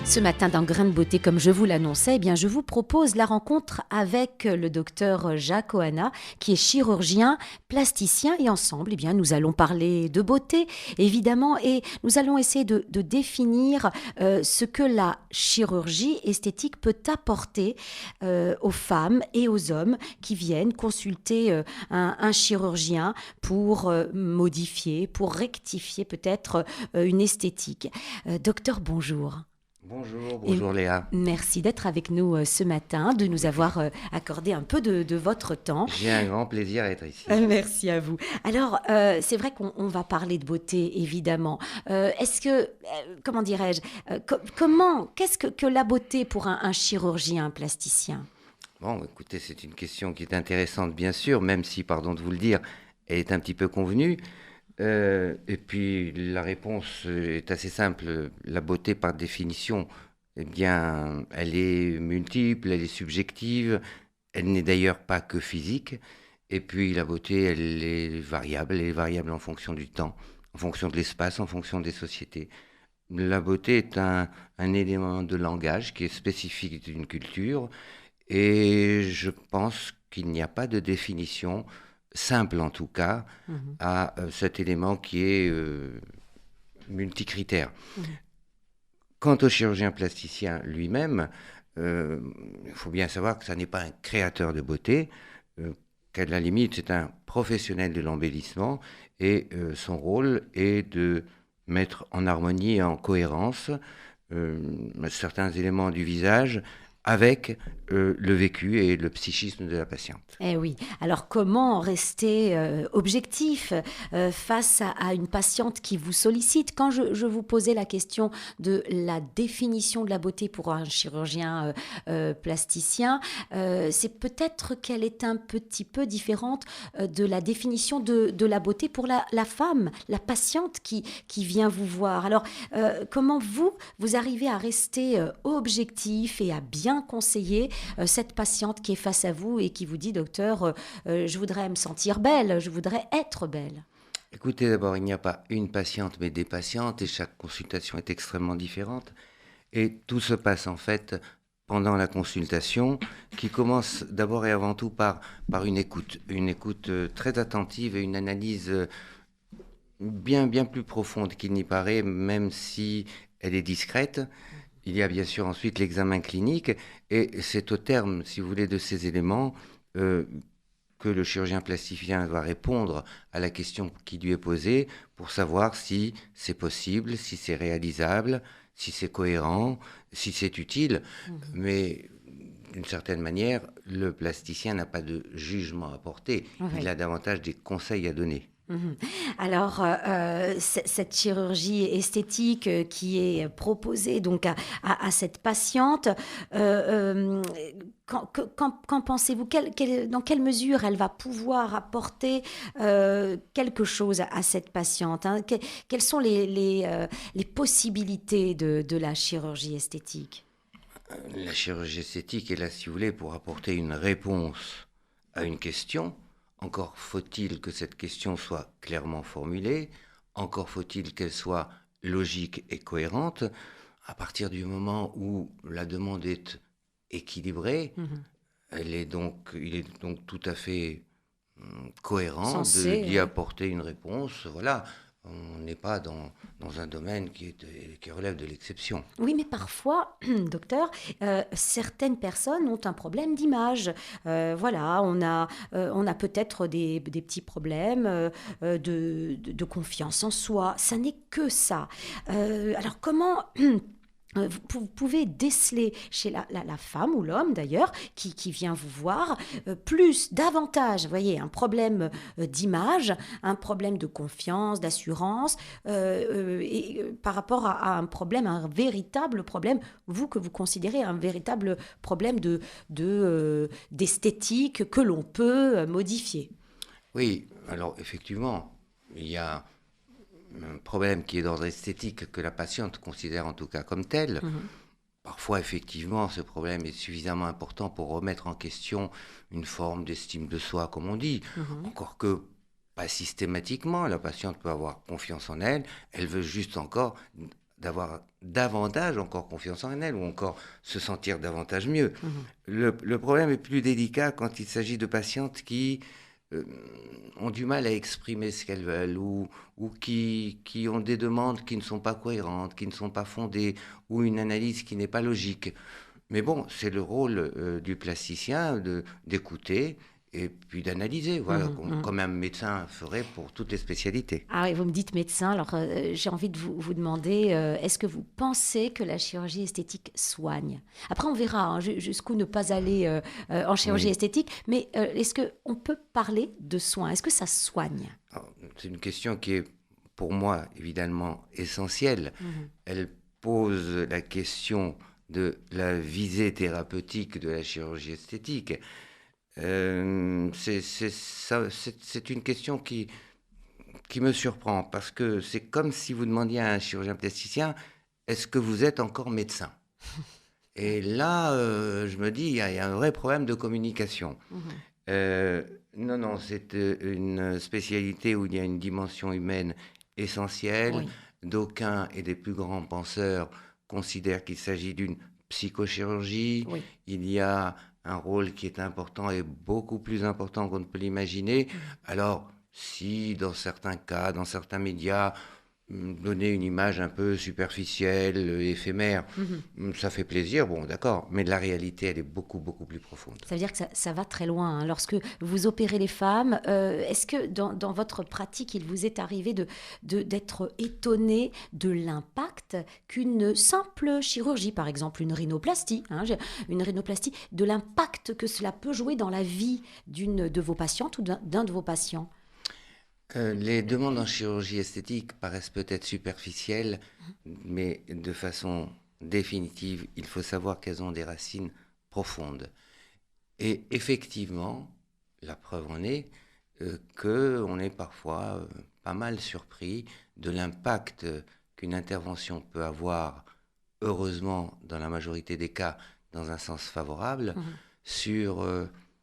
Ce matin dans Grain de beauté, comme je vous l'annonçais, eh bien, je vous propose la rencontre avec le docteur Jacques Oana, qui est chirurgien, plasticien, et ensemble, eh bien, nous allons parler de beauté, évidemment, et nous allons essayer de définir ce que la chirurgie esthétique peut apporter aux femmes et aux hommes qui viennent consulter un chirurgien pour modifier, pour rectifier peut-être une esthétique. Docteur, bonjour. Bonjour Léa. Merci d'être avec nous ce matin, de nous avoir accordé un peu de votre temps. J'ai un grand plaisir à être ici. Merci à vous. Alors, c'est vrai qu'on va parler de beauté, évidemment. Est-ce que, comment dirais-je, qu'est-ce que la beauté pour un chirurgien plasticien? Bon, écoutez, c'est une question qui est intéressante, bien sûr, même si, pardon de vous le dire, elle est un petit peu convenue. Et puis, la réponse est assez simple. La beauté, par définition, eh bien, elle est multiple, elle est subjective. Elle n'est d'ailleurs pas que physique. Et puis, la beauté, elle est variable. Elle est variable en fonction du temps, en fonction de l'espace, en fonction des sociétés. La beauté est un élément de langage qui est spécifique d'une culture. Et je pense qu'il n'y a pas de définition simple, en tout cas, à cet élément qui est multicritère. Quant au chirurgien plasticien lui-même, il faut bien savoir que ça n'est pas un créateur de beauté, qu'à la limite, c'est un professionnel de l'embellissement, et son rôle est de mettre en harmonie et en cohérence certains éléments du visage avec le vécu et le psychisme de la patiente. Eh oui, alors comment rester objectif face à une patiente qui vous sollicite? Quand je vous posais la question de la définition de la beauté pour un chirurgien plasticien, c'est peut-être qu'elle est un petit peu différente de la définition de la beauté pour la femme, la patiente qui vient vous voir. Alors, comment vous arrivez à rester objectif et à bien conseiller cette patiente qui est face à vous et qui vous dit, docteur, je voudrais me sentir belle, je voudrais être belle? Écoutez, d'abord, il n'y a pas une patiente, mais des patientes, et chaque consultation est extrêmement différente. Et tout se passe en fait pendant la consultation, qui commence d'abord et avant tout par une écoute très attentive et une analyse bien plus profonde qu'il n'y paraît, même si elle est discrète. Il y a bien sûr ensuite l'examen clinique, et c'est au terme, si vous voulez, de ces éléments que le chirurgien plasticien va répondre à la question qui lui est posée pour savoir si c'est possible, si c'est réalisable, si c'est cohérent, si c'est utile. Mais d'une certaine manière, le plasticien n'a pas de jugement à porter, il a davantage des conseils à donner. Alors, cette chirurgie esthétique qui est proposée donc à cette patiente, qu'en pensez-vous? Dans quelle mesure elle va pouvoir apporter quelque chose à cette patiente, hein? Quelles sont les possibilités de la chirurgie esthétique? La chirurgie esthétique est là, si vous voulez, pour apporter une réponse à une question. Encore faut-il que cette question soit clairement formulée, encore faut-il qu'elle soit logique et cohérente. À partir du moment où la demande est équilibrée, il est donc tout à fait cohérent d'y Oui. apporter une réponse. Voilà, on n'est pas dans un domaine qui relève de l'exception. Oui, mais parfois, docteur, certaines personnes ont un problème d'image. Voilà, on a peut-être des petits problèmes de confiance en soi. Ça n'est que ça. Alors comment vous pouvez déceler chez la femme ou l'homme d'ailleurs qui vient vous voir davantage, vous voyez, un problème d'image, un problème de confiance, d'assurance, par rapport à un véritable problème, vous que vous considérez un véritable problème d'esthétique que l'on peut modifier. Oui, alors effectivement, il y a un problème qui est d'ordre esthétique que la patiente considère en tout cas comme tel. Parfois, effectivement, ce problème est suffisamment important pour remettre en question une forme d'estime de soi, comme on dit. Encore que, pas systématiquement, la patiente peut avoir confiance en elle, elle veut juste encore d'avoir davantage encore confiance en elle ou encore se sentir davantage mieux. Le problème est plus délicat quand il s'agit de patientes qui euh, ont du mal à exprimer ce qu'elles veulent ou qui ont des demandes qui ne sont pas cohérentes, qui ne sont pas fondées ou une analyse qui n'est pas logique. Mais bon, c'est le rôle du plasticien d'écouter et puis d'analyser, voilà, Mhm, mhm. comme un médecin ferait pour toutes les spécialités. Ah oui, vous me dites médecin, alors j'ai envie de vous demander, est-ce que vous pensez que la chirurgie esthétique soigne? Après, on verra jusqu'où ne pas aller en chirurgie Oui. esthétique, mais est-ce qu'on peut parler de soins? Est-ce que ça soigne? Alors, c'est une question qui est pour moi évidemment essentielle. Mhm. Elle pose la question de la visée thérapeutique de la chirurgie esthétique. C'est une question qui me surprend parce que c'est comme si vous demandiez à un chirurgien plasticien, est-ce que vous êtes encore médecin? Et là, je me dis, il y a un vrai problème de communication. Mhm. Euh, non, non, c'est une spécialité où il y a une dimension humaine essentielle. Oui, D'aucuns et des plus grands penseurs considèrent qu'il s'agit d'une psychochirurgie. oui. Il y a un rôle qui est important et beaucoup plus important qu'on ne peut l'imaginer. Mhm. Alors, si dans certains cas, dans certains médias, donner une image un peu superficielle, éphémère, Mhm. ça fait plaisir, bon, d'accord, mais la réalité, elle est beaucoup, beaucoup plus profonde. Ça veut dire que ça va très loin, hein. Lorsque vous opérez les femmes, est-ce que dans votre pratique, il vous est arrivé d'être étonné de l'impact qu'une simple chirurgie, par exemple une rhinoplastie, une rhinoplastie, de l'impact que cela peut jouer dans la vie d'une de vos patientes ou d'un de vos patients? Les demandes en chirurgie esthétique paraissent peut-être superficielles, mais de façon définitive, il faut savoir qu'elles ont des racines profondes. Et effectivement, la preuve en est qu'on est parfois pas mal surpris de l'impact qu'une intervention peut avoir, heureusement dans la majorité des cas, dans un sens favorable, Mhm. sur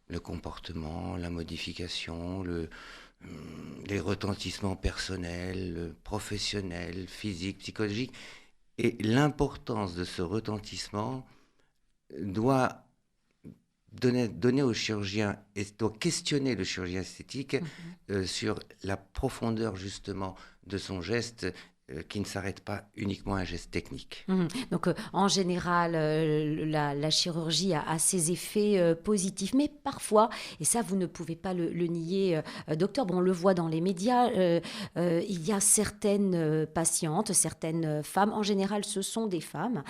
le comportement, la modification, les retentissements personnels, professionnels, physiques, psychologiques. Et l'importance de ce retentissement doit donner au chirurgien, et doit questionner le chirurgien esthétique sur la profondeur justement de son geste qui ne s'arrête pas uniquement à un geste technique. Mhm. Donc, en général, la chirurgie a ses effets positifs, mais parfois, et ça, vous ne pouvez pas le nier, docteur, bon, on le voit dans les médias, il y a certaines patientes, certaines femmes, en général, ce sont des femmes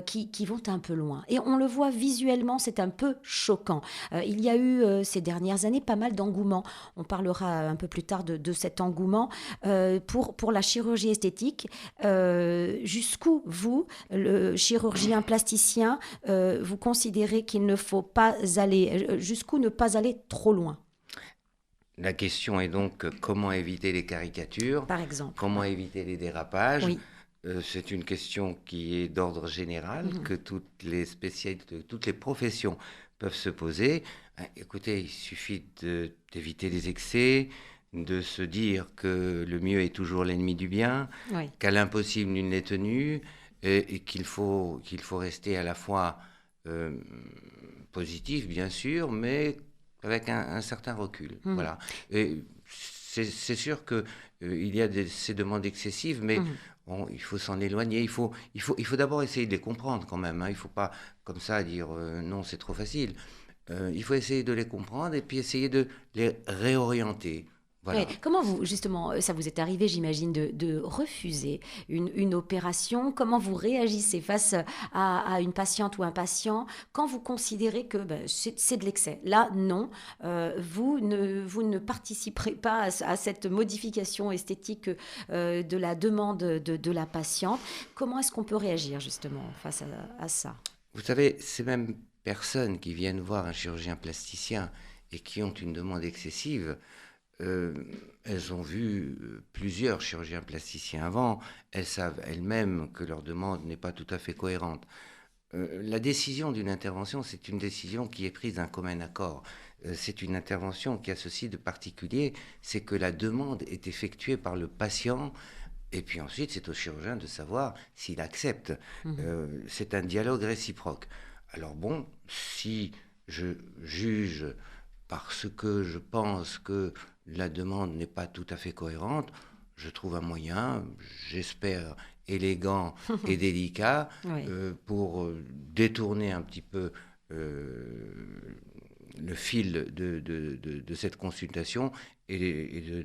qui vont un peu loin. Et on le voit visuellement, c'est un peu choquant. Il y a eu ces dernières années pas mal d'engouement. On parlera un peu plus tard de cet engouement pour la chirurgie esthétique. Jusqu'où vous, le chirurgien plasticien, vous considérez qu'il ne faut pas aller, jusqu'où ne pas aller trop loin, La question est donc comment éviter les caricatures, par exemple? comment éviter les dérapages. Oui. C'est une question qui est d'ordre général, Mhm. que toutes les spécialités, toutes les professions peuvent se poser. Écoutez, il suffit d'éviter les excès, de se dire que le mieux est toujours l'ennemi du bien, Oui. qu'à l'impossible nul n'est tenu, et qu'il faut rester à la fois euh, positif, bien sûr, mais avec un certain recul. Mhm. Voilà. Et c'est sûr que il y a ces demandes excessives, mais Mhm. bon, il faut s'en éloigner. Il faut d'abord essayer de les comprendre quand même. Hein. Il ne faut pas comme ça dire non, c'est trop facile. Il faut essayer de les comprendre et puis essayer de les réorienter. Oui. Voilà. Comment vous, justement, ça vous est arrivé, j'imagine, de refuser une opération? Comment vous réagissez face à une patiente ou un patient quand vous considérez que ben, c'est de l'excès? Là, non, vous ne participerez pas à cette modification esthétique de la demande de la patiente. Comment est-ce qu'on peut réagir, justement, face à ça? Vous savez, ces mêmes personnes qui viennent voir un chirurgien plasticien et qui ont une demande excessive, euh, elles ont vu plusieurs chirurgiens plasticiens avant, elles savent elles-mêmes que leur demande n'est pas tout à fait cohérente. La décision d'une intervention, c'est une décision qui est prise d'un commun accord. C'est une intervention qui a ceci de particulier, c'est que la demande est effectuée par le patient Et puis ensuite, c'est au chirurgien de savoir s'il accepte. C'est un dialogue réciproque. Alors bon, si je juge parce que je pense que la demande n'est pas tout à fait cohérente, je trouve un moyen, j'espère élégant et délicat, Oui. pour détourner un petit peu le fil de cette consultation et de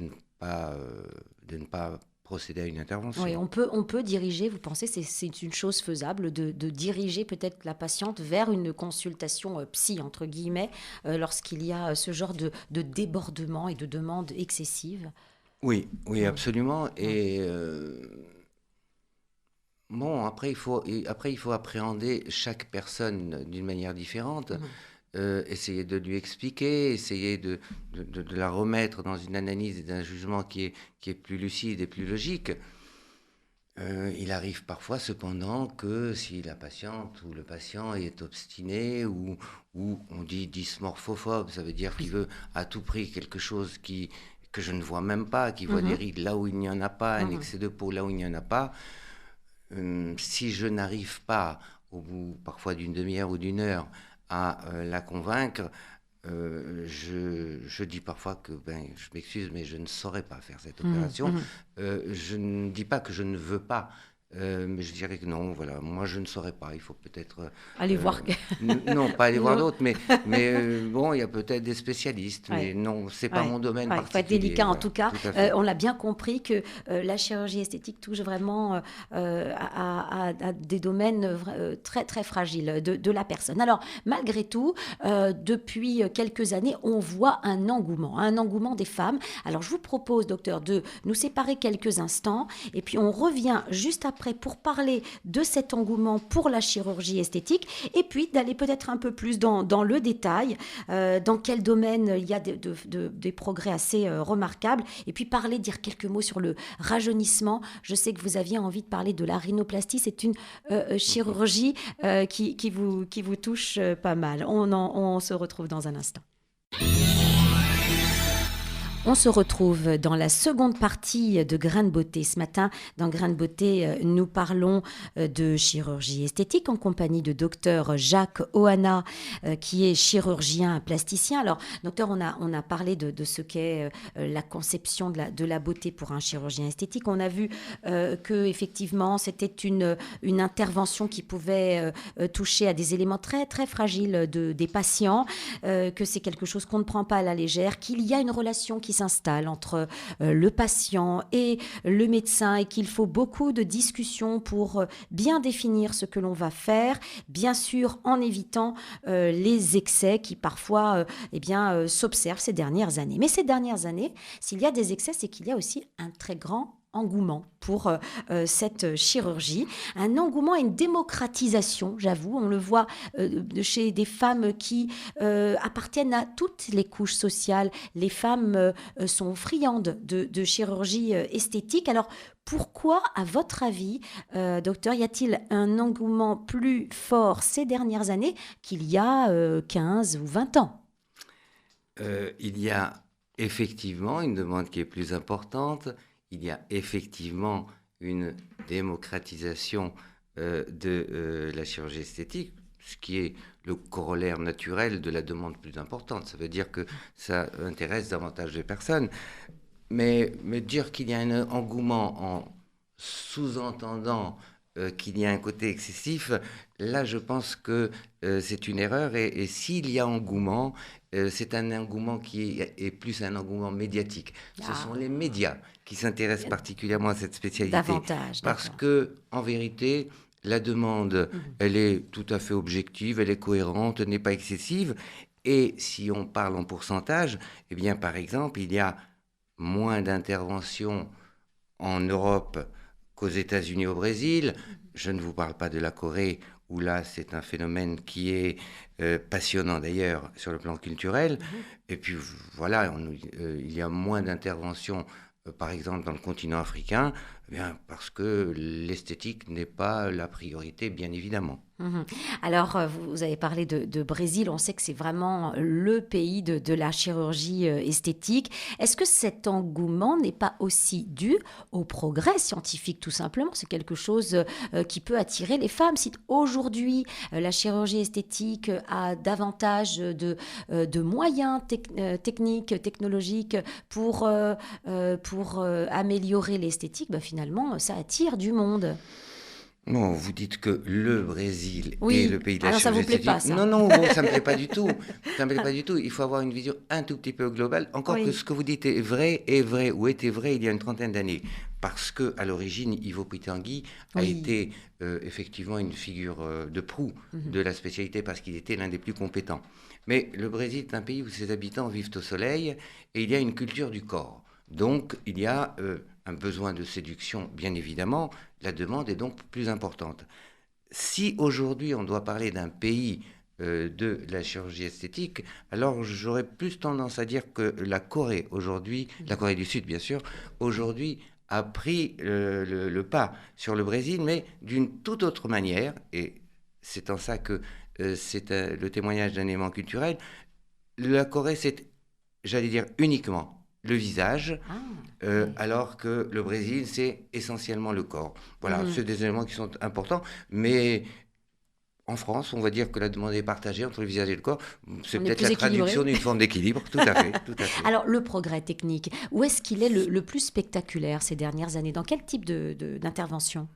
ne pas procéder à une intervention. Oui, on peut diriger, vous pensez, c'est une chose faisable de diriger peut-être la patiente vers une consultation psy, entre guillemets, lorsqu'il y a ce genre de débordement et de demandes excessives. Oui, oui, Oui, absolument. oui. Et bon, après, il faut appréhender chaque personne d'une manière différente. Mhm. Essayer de lui expliquer, essayer de la remettre dans une analyse et d'un jugement qui est plus lucide et plus logique. Il arrive parfois cependant que si la patiente ou le patient est obstiné ou on dit dysmorphophobe, ça veut dire qu'il Oui. veut à tout prix quelque chose que je ne vois même pas, qui voit des Mhm. rides là où il n'y en a pas, un Mhm. excès de peau là où il n'y en a pas. Si je n'arrive pas, au bout parfois d'une demi-heure ou d'une heure, à la convaincre, je dis parfois que je m'excuse, mais je ne saurais pas faire cette Mhm. opération. Mhm. Je ne dis pas que je ne veux pas, mais je dirais que non, voilà, moi je ne saurais pas. Il faut peut-être, Allez euh, voir. non, pas aller voir Non. d'autres, mais bon, il y a peut-être des spécialistes, mais Ouais. non, c'est pas Ouais. mon domaine Ouais, il faut être particulier. délicat en Voilà, tout cas. tout à fait. On l'a bien compris que la chirurgie esthétique touche vraiment à des domaines très très fragiles de la personne. Alors malgré tout, depuis quelques années, on voit un engouement des femmes. Alors je vous propose, docteur, de nous séparer quelques instants et puis on revient juste après pour parler de cet engouement pour la chirurgie esthétique et puis d'aller peut-être un peu plus dans le détail, dans quel domaine il y a des progrès assez remarquables, et puis parler, dire quelques mots sur le rajeunissement. Je sais que vous aviez envie de parler de la rhinoplastie, c'est une chirurgie qui vous touche pas mal. On se retrouve dans un instant. On se retrouve dans la seconde partie de Grain de beauté. Ce matin, dans Grain de beauté, nous parlons de chirurgie esthétique en compagnie de docteur Jacques Ohana, qui est chirurgien plasticien. Alors, docteur, on a parlé de ce qu'est la conception de la beauté pour un chirurgien esthétique. On a vu que effectivement, c'était une intervention qui pouvait toucher à des éléments très, très fragiles des patients, que c'est quelque chose qu'on ne prend pas à la légère, qu'il y a une relation qui s'installe entre le patient et le médecin et qu'il faut beaucoup de discussions pour bien définir ce que l'on va faire, bien sûr en évitant les excès qui parfois s'observent ces dernières années. Mais ces dernières années, s'il y a des excès, c'est qu'il y a aussi un très grand engouement pour cette chirurgie, un engouement et une démocratisation, j'avoue, on le voit chez des femmes qui appartiennent à toutes les couches sociales. Les femmes sont friandes de chirurgie esthétique. Alors, pourquoi, à votre avis, docteur, y a-t-il un engouement plus fort ces dernières années qu'il y a 15 ou 20 ans? Il y a effectivement une demande qui est plus importante. Il y a effectivement une démocratisation de la chirurgie esthétique, ce qui est le corollaire naturel de la demande plus importante. Ça veut dire que ça intéresse davantage de personnes. Mais dire qu'il y a un engouement en sous-entendant qu'il y a un côté excessif, là je pense que c'est une erreur. Et s'il y a engouement, c'est un engouement qui est plus un engouement médiatique. Ce Ah, sont les médias qui s'intéressent particulièrement à cette spécialité. davantage, Parce d'accord. que, en vérité, la demande, Mhm. elle est tout à fait objective, elle est cohérente, n'est pas excessive. Et si on parle en pourcentage, eh bien, par exemple, il y a moins d'interventions en Europe qu'aux États-Unis, au Brésil. Je ne vous parle pas de la Corée, où là, c'est un phénomène qui est passionnant d'ailleurs sur le plan culturel. Mhm. Et puis voilà, il y a moins d'interventions, par exemple, dans le continent africain Eh bien, parce que l'esthétique n'est pas la priorité, bien évidemment. Mhm. Alors, vous avez parlé de Brésil, on sait que c'est vraiment le pays de la chirurgie esthétique. Est-ce que cet engouement n'est pas aussi dû au progrès scientifique, tout simplement? C'est quelque chose qui peut attirer les femmes. Si aujourd'hui, la chirurgie esthétique a davantage de moyens techniques, technologiques pour améliorer l'esthétique, bah, finalement, ça attire du monde. Non, vous dites que le Brésil est Oui. le pays de Ah la non, ça vous chirurgie plaît pas, esthétique. ça? Non, non, bon, ça ne me plaît pas du tout. Ça me plaît pas du tout. Il faut avoir une vision un tout petit peu globale. Encore que Oui. ce que vous dites est vrai ou était vrai il y a une trentaine d'années. Parce que à l'origine, Ivo Pitangui a Oui. été effectivement une figure de proue de la spécialité parce qu'il était l'un des plus compétents. Mais le Brésil est un pays où ses habitants vivent au soleil et il y a une culture du corps. Donc, il y a un besoin de séduction, bien évidemment. La demande est donc plus importante. Si aujourd'hui on doit parler d'un pays de la chirurgie esthétique, alors j'aurais plus tendance à dire que la Corée aujourd'hui, la Corée du Sud bien sûr, aujourd'hui a pris le pas sur le Brésil, mais d'une toute autre manière, et c'est en ça que c'est le témoignage d'un élément culturel. La Corée, c'est, j'allais dire, uniquement le visage, Ah, oui. alors que le Brésil, c'est essentiellement le corps. Voilà, Mhm. c'est des éléments qui sont importants, mais en France, on va dire que la demande est partagée entre le visage et le corps. C'est On est peut-être plus la traduction équilibré. d'une forme d'équilibre, tout à fait, tout à fait. Alors, le progrès technique, où est-ce qu'il est le plus spectaculaire ces dernières années? Dans quel type d'intervention?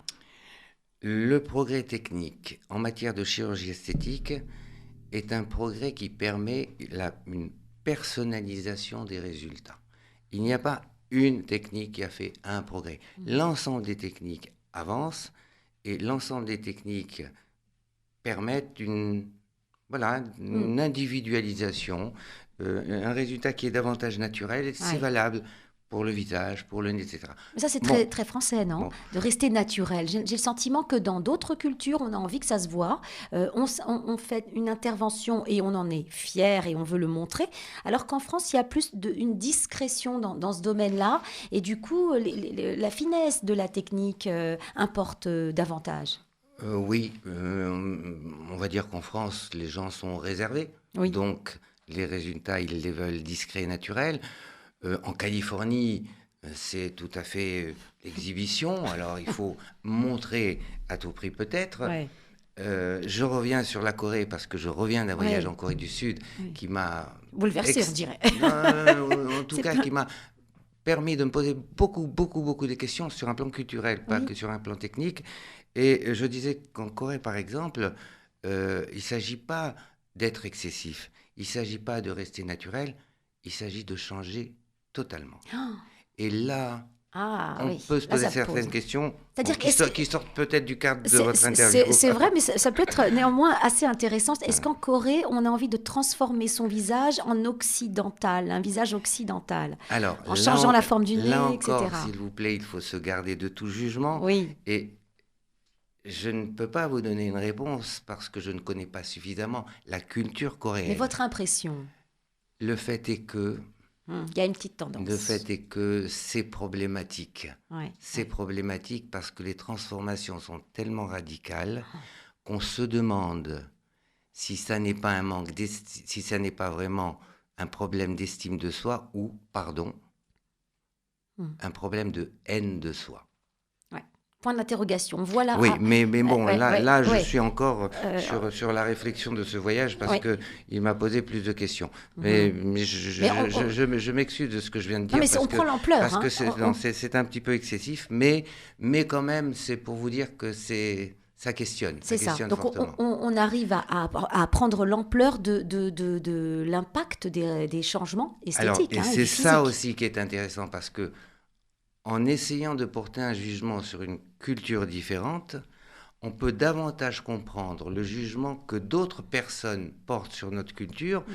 Le progrès technique en matière de chirurgie esthétique est un progrès qui permet une personnalisation des résultats. Il n'y a pas une technique qui a fait un progrès. L'ensemble des techniques avance et l'ensemble des techniques permettent voilà, Mm. une individualisation, un résultat qui est davantage naturel et c'est Ouais. valable pour le visage, pour le nez, etc. Mais ça, c'est Bon, très, très français, non? bon, De rester naturel. J'ai le sentiment que dans d'autres cultures, on a envie que ça se voit. On fait une intervention et on en est fier et on veut le montrer. Alors qu'en France, il y a plus une discrétion dans ce domaine-là. Et du coup, la finesse de la technique importe davantage. oui, on va dire qu'en France, les gens sont réservés, Oui. donc les résultats, ils les veulent discrets et naturels. En Californie, c'est tout à fait l'exhibition, alors il faut montrer à tout prix peut-être. Ouais. Je reviens sur la Corée parce que je reviens d'un voyage Ouais. en Corée du Sud Ouais. qui m'a Bouleversé, on dirait. en tout C'est cas plein. qui m'a permis de me poser beaucoup de questions sur un plan culturel, pas Oui. que sur un plan technique. Et je disais qu'en Corée, par exemple, il ne s'agit pas d'être excessif, il ne s'agit pas de rester naturel, il s'agit de changer totalement. Et là, Ah on oui, peut se là, poser ça pose. certaines questions C'est-à-dire qui sortent peut-être du cadre de votre interview. c'est vrai, mais ça peut être néanmoins assez intéressant. Est-ce Voilà. qu'en Corée, on a envie de transformer son visage en occidental, un visage occidental, Alors, en changeant la forme du là nez, encore, etc. s'il vous plaît, il faut se garder de tout jugement. Oui, Et je ne peux pas vous donner une réponse parce que je ne connais pas suffisamment la culture mais coréenne. votre impression, Le fait est que, il y a une petite tendance. c'est problématique. Ouais, C'est ouais. problématique parce que les transformations sont tellement radicales qu'on se demande si ça n'est pas un manque, si ça n'est pas vraiment un problème d'estime de soi ou, pardon, un problème de haine de soi. Ouais. Point d'interrogation. Voilà. Oui, mais bon, ouais, ouais, là, je ouais. suis encore Euh, sur la réflexion de ce voyage parce ouais. que il m'a posé plus de questions. Mhm. Mais je m'excuse de ce que je viens de Non, dire mais on prend l'ampleur. parce Hein. que c'est un petit peu excessif, mais quand même, c'est pour vous dire que ça questionne, C'est ça ça. questionne Donc fortement. on arrive à prendre l'ampleur de l'impact des changements Alors, esthétiques et hein, et c'est du ça physique. aussi qui est intéressant parce que en essayant de porter un jugement sur une culture différente, on peut davantage comprendre le jugement que d'autres personnes portent sur notre culture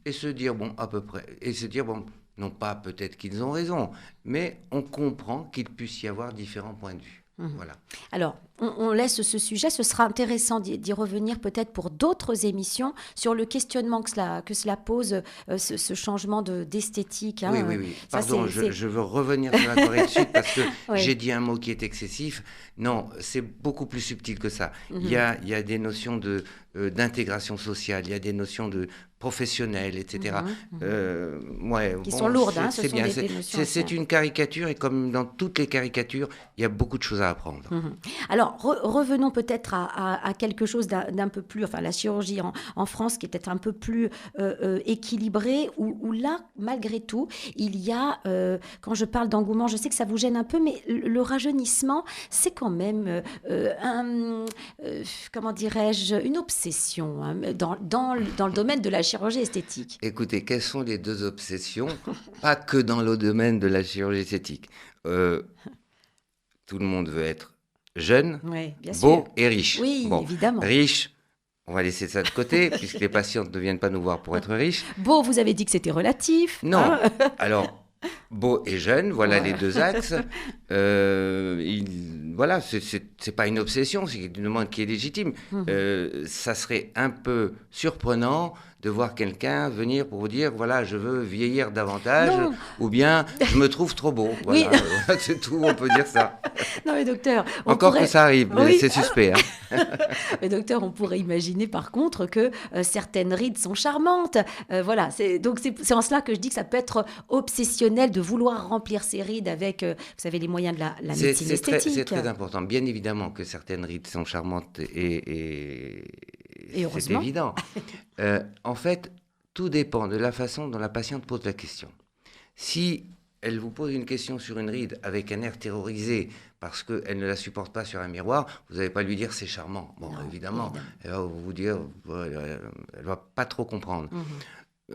et se dire, bon, à peu près, et se dire, bon, non pas peut-être qu'ils ont raison, mais on comprend qu'il puisse y avoir différents points de vue. Voilà. Alors, on laisse ce sujet. Ce sera intéressant d'y revenir peut-être pour d'autres émissions sur le questionnement que cela pose, ce changement d'esthétique. Oui, oui, oui. Pardon, je veux revenir sur la Corée du Sud parce que oui. j'ai dit un mot qui est excessif. Non, c'est beaucoup plus subtil que ça. Il y a des notions d'intégration sociale, il y a des notions de professionnelles, etc. Qui sont lourdes, c'est bien. C'est une caricature et comme dans toutes les caricatures, il y a beaucoup de choses à apprendre. Alors, revenons peut-être à quelque chose d'un peu plus, enfin la chirurgie en France qui est peut-être un peu plus équilibrée, où là, malgré tout, il y a, quand je parle d'engouement, je sais que ça vous gêne un peu, mais le rajeunissement, c'est quand même, comment dirais-je, une obsession dans le domaine de la chirurgie esthétique. Écoutez, quelles sont les deux obsessions? Pas que dans le domaine de la chirurgie esthétique. Tout le monde veut être jeune, beau et riche. Oui, évidemment. Riche, on va laisser ça de côté, puisque les patientes ne viennent pas nous voir pour être riches. Beau, vous avez dit que c'était relatif. Non. Hein. Alors, beau et jeune, voilà les deux axes. Voilà, c'est pas une obsession, c'est une demande qui est légitime. Ça serait un peu surprenant de voir quelqu'un venir pour vous dire, voilà, je veux vieillir davantage, ou bien je me trouve trop beau. Voilà, oui. C'est tout, on peut dire ça. Non mais docteur... que ça arrive, mais c'est suspect. Hein. Mais docteur, on pourrait imaginer par contre que certaines rides sont charmantes. Voilà, donc c'est en cela que je dis que ça peut être obsessionnel de vouloir remplir ces rides avec, vous savez, les moyens de la médecine esthétique. C'est très important. Bien évidemment que certaines rides sont charmantes et c'est évident. En fait, tout dépend de la façon dont la patiente pose la question. Si elle vous pose une question sur une ride avec un air terrorisé parce qu'elle ne la supporte pas sur un miroir, vous n'allez pas lui dire c'est charmant. Bon, non, évidemment, elle va vous dire, elle ne va pas trop comprendre.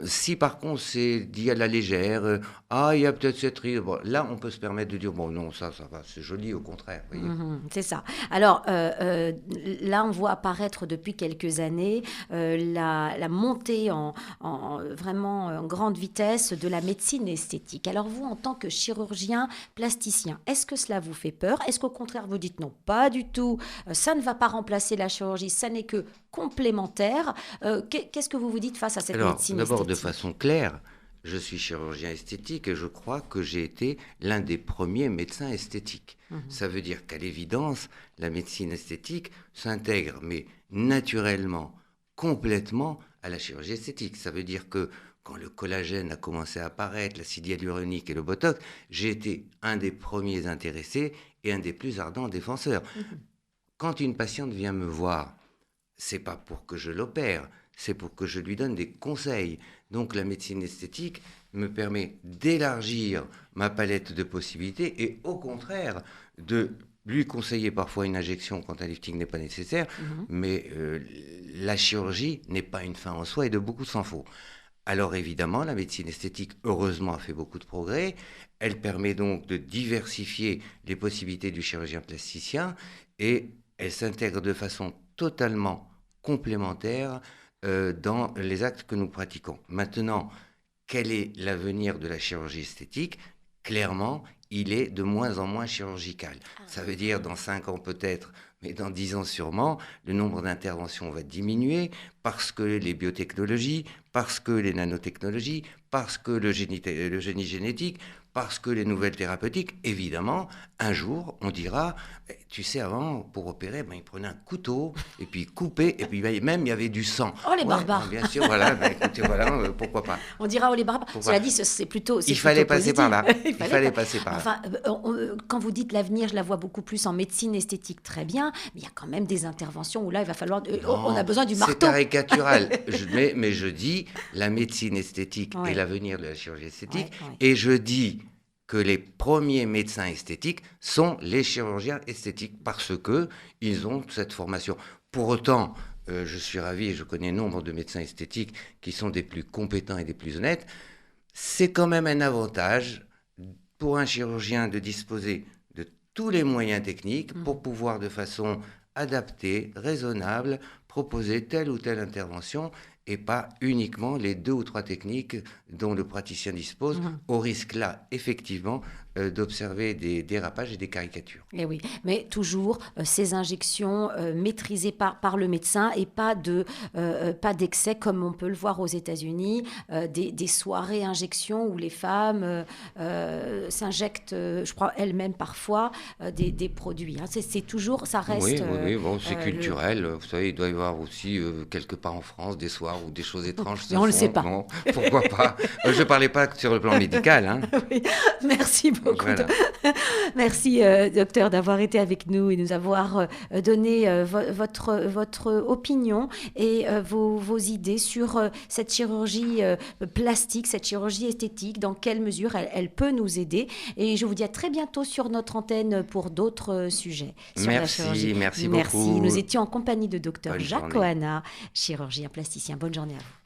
Si par contre c'est dit à la légère, il y a peut-être cette ride, bon, là on peut se permettre de dire, bon non, ça va, c'est joli, au contraire. Voyez. C'est ça. Alors là on voit apparaître depuis quelques années la montée vraiment en grande vitesse de la médecine esthétique. Alors vous, en tant que chirurgien plasticien, est-ce que cela vous fait peur? Est-ce qu'au contraire vous dites non, pas du tout, ça ne va pas remplacer la chirurgie, ça n'est que complémentaire? Qu'est-ce que vous vous dites face à cette médecine esthétique? De façon claire, je suis chirurgien esthétique et je crois que j'ai été l'un des premiers médecins esthétiques. Ça veut dire qu'à l'évidence, la médecine esthétique s'intègre, mais naturellement, complètement à la chirurgie esthétique. Ça veut dire que quand le collagène a commencé à apparaître, l'acide hyaluronique et le botox, j'ai été un des premiers intéressés et un des plus ardents défenseurs. Quand une patiente vient me voir, c'est pas pour que je l'opère, c'est pour que je lui donne des conseils. Donc la médecine esthétique me permet d'élargir ma palette de possibilités et au contraire de lui conseiller parfois une injection quand un lifting n'est pas nécessaire, mais la chirurgie n'est pas une fin en soi et de beaucoup s'en faut. Alors évidemment, la médecine esthétique, heureusement, a fait beaucoup de progrès. Elle permet donc de diversifier les possibilités du chirurgien plasticien et elle s'intègre de façon totalement complémentaire dans les actes que nous pratiquons. Maintenant, quel est l'avenir de la chirurgie esthétique? Clairement, il est de moins en moins chirurgical. Ça veut dire dans 5 ans peut-être, mais dans 10 ans sûrement, le nombre d'interventions va diminuer parce que les biotechnologies, parce que les nanotechnologies, parce que le génie génétique, parce que les nouvelles thérapeutiques, évidemment, un jour, on dira, tu sais, avant, pour opérer, ils prenaient un couteau, et puis coupaient, et puis même, il y avait du sang. Oh, les barbares. Bien sûr, voilà, écoutez, voilà, pourquoi pas. On dira, oh, les barbares. Cela dit, c'est plutôt il fallait passer par là. Il fallait passer par là. Enfin, quand vous dites l'avenir, je la vois beaucoup plus en médecine esthétique, très bien, mais il y a quand même des interventions où là, il va falloir... on a besoin du marteau. C'est caricatural, mais je dis, la médecine esthétique est l'avenir de la chirurgie esthétique, et je dis que les premiers médecins esthétiques sont les chirurgiens esthétiques parce qu'ils ont cette formation. Pour autant, je suis ravi et je connais nombre de médecins esthétiques qui sont des plus compétents et des plus honnêtes. C'est quand même un avantage pour un chirurgien de disposer de tous les moyens techniques pour pouvoir de façon adaptée, raisonnable, proposer telle ou telle intervention et pas uniquement les 2 ou 3 techniques dont le praticien dispose, au risque là, effectivement, d'observer des dérapages et des caricatures. Et oui, mais toujours ces injections maîtrisées par le médecin et pas d'excès comme on peut le voir aux États-Unis, des soirées injections où les femmes s'injectent, je crois elles-mêmes parfois, des produits. Hein. C'est toujours, ça reste... Oui, bon, c'est culturel. Vous savez, il doit y avoir aussi quelque part en France des soirs où des choses étranges se font. On ne le sait pas. Bon, pourquoi pas. Je ne parlais pas sur le plan médical. Hein. Oui, merci beaucoup. Voilà. Merci, docteur, d'avoir été avec nous et nous avoir donné votre opinion et vos idées sur cette chirurgie plastique, cette chirurgie esthétique, dans quelle mesure elle peut nous aider. Et je vous dis à très bientôt sur notre antenne pour d'autres sujets sur la chirurgie. Merci beaucoup. Nous étions en compagnie de docteur Bonne Jacques journée. Oana, chirurgien plasticien. Bonne journée à vous.